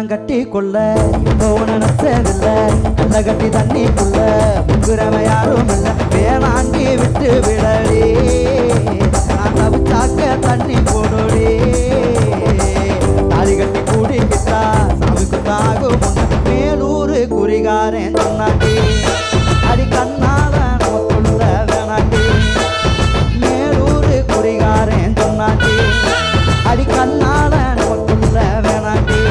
கட்டி கொள்ள இப்போ நினைச்சதில்ல கல்ல கட்டி தண்ணிக்குள்ள முக்குறவ யாரும் இல்ல வேணாண்டி விட்டு விடடி நான் தவிச்சாக்க தண்ணி போடுடி தாலி கட்டி கூடிக்கிட்டா சாமிக்கு தாகும் மேலூர் குறிகாரன் சொன்னாட்டி அடி கண்ணால நமக்குள்ள வேணாட்டி மேலூர் குறிகாரன் சொன்னாட்டி அடி கண்ணால நமக்குள்ள வேணாட்டி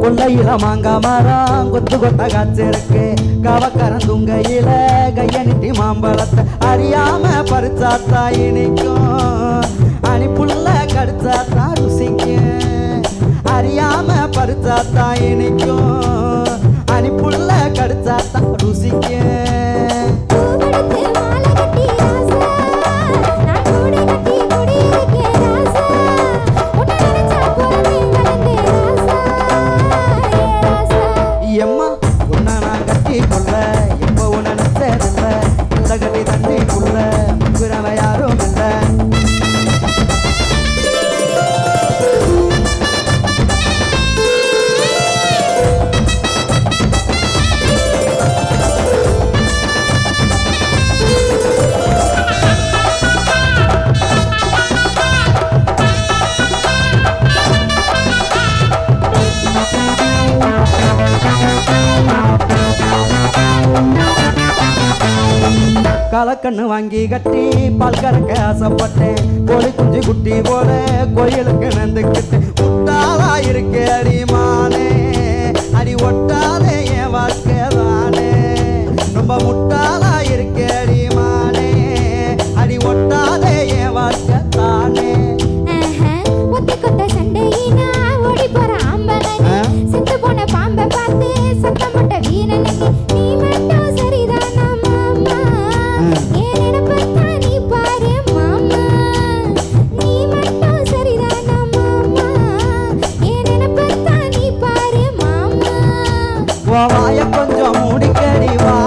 கொல்லையில மாங்கா மரம் கொத்து கொத்த காய்ச்சிருக்கு கவக்கரந்துங்கையில கையணிட்டி மாம்பழத்தை அறியாம பறிச்சாத்தா இனிக்கும் அணிப்புள்ள கடிச்சாத்தா ருசிக்கும் அறியாம பறிச்சாத்தா இனிக்கும் அணிப்புள்ள கடிச்சாத்தா ருசிக்கும் எம்மா உன்னை நான் கட்டி கொள்ள எப்போ உன்னை நினைச்சதில்ல இந்த கட்டி தண்ணிக்குள்ள முக்குறவ யாரும் இல்லை கலக்கண்ணு வாங்கி கட்டி பால் கறக்க ஆசைப்பட்டேன் கோழி குஞ்சு குட்டி போல கோயிலுக்கு நந்துக்கிட்டு முட்டாளா இருக்கே அடிமானே அடி ஒட்டாலே என் வாழ்க்கை தானே ரொம்ப முட்டாளா இருக்கே அடிமானே அடி ஒட்டாலே என் வாழ்க்கை தானே வாய கொஞ்சம் மூடிக்கடி வா